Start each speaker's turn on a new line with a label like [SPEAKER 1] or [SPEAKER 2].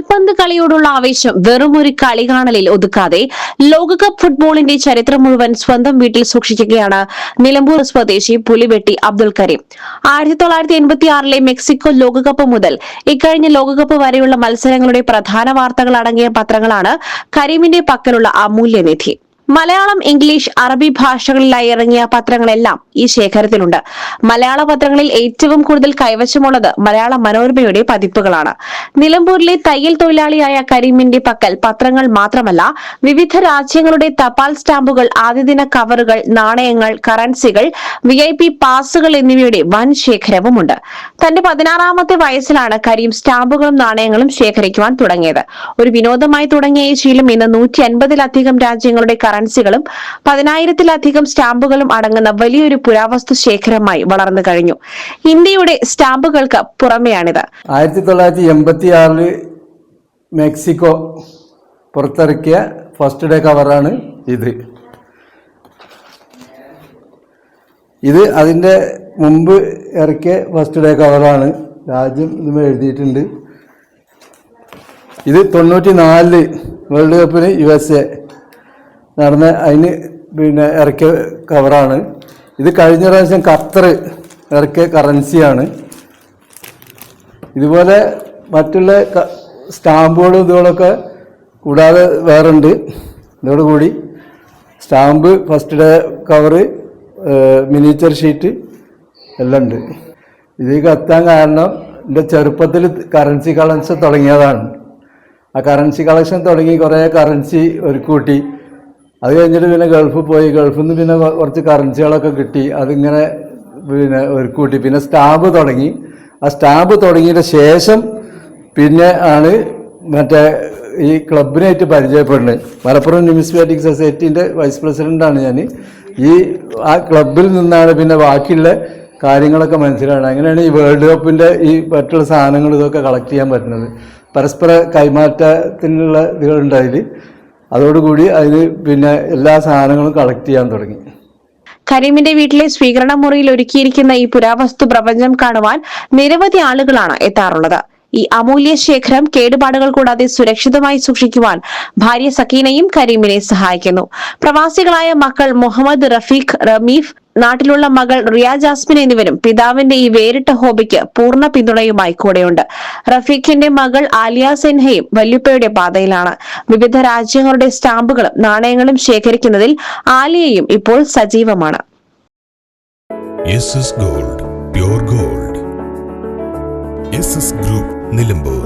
[SPEAKER 1] കാൽപന്ത് കളിയോടുള്ള ആവേശം വെറുമൊരു കളി കാണലിൽ ഒതുക്കാതെ ലോകകപ്പ് ഫുട്ബോളിന്റെ ചരിത്രം മുഴുവൻ സ്വന്തം വീട്ടിൽ സൂക്ഷിക്കുകയാണ് നിലമ്പൂർ സ്വദേശി പുലിവെട്ടി അബ്ദുൽ കരീം. 1986 മെക്സിക്കോ ലോകകപ്പ് മുതൽ ഇക്കഴിഞ്ഞ ലോകകപ്പ് വരെയുള്ള മത്സരങ്ങളുടെ പ്രധാന വാർത്തകൾ അടങ്ങിയ പത്രങ്ങളാണ് കരീമിന്റെ പക്കലുള്ള അമൂല്യനിധി. മലയാളം, ഇംഗ്ലീഷ്, അറബി ഭാഷകളിലായി ഇറങ്ങിയ പത്രങ്ങളെല്ലാം ഈ ശേഖരത്തിലുണ്ട്. മലയാള പത്രങ്ങളിൽ ഏറ്റവും കൂടുതൽ കൈവശമുള്ളത് മലയാള മനോരമയുടെ പതിപ്പുകളാണ്. നിലമ്പൂരിലെ തയ്യൽ തൊഴിലാളിയായ കരീമിന്റെ പക്കൽ പത്രങ്ങൾ മാത്രമല്ല, വിവിധ രാജ്യങ്ങളുടെ തപാൽ സ്റ്റാമ്പുകൾ, ആദ്യദിന കവറുകൾ, നാണയങ്ങൾ, കറൻസികൾ, VIP പാസുകൾ എന്നിവയുടെ വൻ ശേഖരവുമുണ്ട്. തന്റെ 16ാമത്തെ വയസ്സിലാണ് കരീം സ്റ്റാമ്പുകളും നാണയങ്ങളും ശേഖരിക്കുവാൻ തുടങ്ങിയത്. ഒരു വിനോദമായി തുടങ്ങിയ ഈ ശീലം ഇന്ന് 150-ലധികം രാജ്യങ്ങളുടെ കറൻസികളും 10,000-ലധികം സ്റ്റാമ്പുകളും അടങ്ങുന്ന വലിയൊരു പുരാവസ്തു ശേഖരമായി വളർന്നു കഴിഞ്ഞു. ഇന്ത്യയുടെ സ്റ്റാമ്പുകൾക്ക് പുറമെയാണിത്.
[SPEAKER 2] 1986 മെക്സിക്കോ പുറത്തിറക്കിയ ഫസ്റ്റ് ഡേ കവറാണ് ഇത് അതിൻ്റെ മുമ്പ് ഇറക്കിയ ഫസ്റ്റ് ഡേ കവറാണ്. രാജ്യം ഇതും എഴുതിയിട്ടുണ്ട്. ഇത് 94 വേൾഡ് കപ്പിന് USA നടന്ന അതിന് ഇറക്കിയ കവറാണ്. ഇത് കഴിഞ്ഞ പ്രാവശ്യം ഖത്തർ ഇറക്കിയ കറൻസിയാണ്. ഇതുപോലെ മറ്റുള്ള സ്റ്റാമ്പുകളും ഇതുകളൊക്കെ കൂടാതെ വേറുണ്ട്. ഇതോടുകൂടി stamp, first day cover, miniature sheet എല്ലാം ഉണ്ട്. ഇതിലേക്ക് എത്താൻ കാരണം എൻ്റെ ചെറുപ്പത്തിൽ കറൻസി കളക്ഷൻ തുടങ്ങിയതാണ്. ആ കറൻസി കളക്ഷൻ തുടങ്ങി കുറേ കറൻസി ഒരു കൂട്ടി. അത് കഴിഞ്ഞിട്ട് പിന്നെ ഗൾഫിൽ പോയി. ഗൾഫിൽ നിന്ന് പിന്നെ കുറച്ച് കറൻസികളൊക്കെ കിട്ടി. അതിങ്ങനെ ഒരു കൂട്ടി. പിന്നെ സ്റ്റാമ്പ് തുടങ്ങി. ആ സ്റ്റാമ്പ് തുടങ്ങിയതിന് ശേഷം പിന്നെ ആണ് മറ്റേ ഈ ക്ലബിനായിട്ട് പരിചയപ്പെടുന്നത്. മലപ്പുറം ന്യൂമിസ്മാറ്റിക് സൊസൈറ്റീൻ്റെ വൈസ് പ്രസിഡൻ്റാണ് ഞാൻ. ആ ക്ലബിൽ നിന്നാണ് പിന്നെ ബാക്കിയുള്ള കാര്യങ്ങളൊക്കെ മനസ്സിലാണ്. അങ്ങനെയാണ് ഈ വേൾഡ് കപ്പിൻ്റെ ഈ മറ്റുള്ള സാധനങ്ങൾ ഇതൊക്കെ കളക്ട് ചെയ്യാൻ പറ്റുന്നത്. പരസ്പര കൈമാറ്റത്തിനുള്ള ഇതുകളുണ്ടായി. അതോടുകൂടി അതിന് പിന്നെ എല്ലാ സാധനങ്ങളും കളക്ട് ചെയ്യാൻ തുടങ്ങി.
[SPEAKER 1] കരീമിന്റെ വീട്ടിലെ സ്വീകരണ മുറിയിൽ ഒരുക്കിയിരിക്കുന്ന ഈ പുരാവസ്തു പ്രപഞ്ചം കാണുവാൻ നിരവധി ആളുകളാണ് എത്താറുള്ളത്. ഈ അമൂല്യ ശേഖരം കേടുപാടുകൾ കൂടാതെ സുരക്ഷിതമായി സൂക്ഷിക്കുവാൻ ഭാര്യ സക്കീനയും കരീമിനെ സഹായിക്കുന്നു. പ്രവാസികളായ മക്കൾ മുഹമ്മദ്, റഫീഖ്, റമീഫ്, നാട്ടിലുള്ള മകൾ റിയ ജാസ്മിൻ എന്നിവരും പിതാവിന്റെ ഈ വേറിട്ട ഹോബിക്ക് പൂർണ്ണ പിന്തുണയുമായി കൂടെയുണ്ട്. റഫീഖിന്റെ മകൾ ആലിയ സിൻഹയും വല്യുപ്പയുടെ പാതയിലാണ്. വിവിധ രാജ്യങ്ങളുടെ സ്റ്റാമ്പുകളും നാണയങ്ങളും ശേഖരിക്കുന്നതിൽ ആലിയയും ഇപ്പോൾ സജീവമാണ്.
[SPEAKER 3] Gold, pure gold. SS group Nilambur.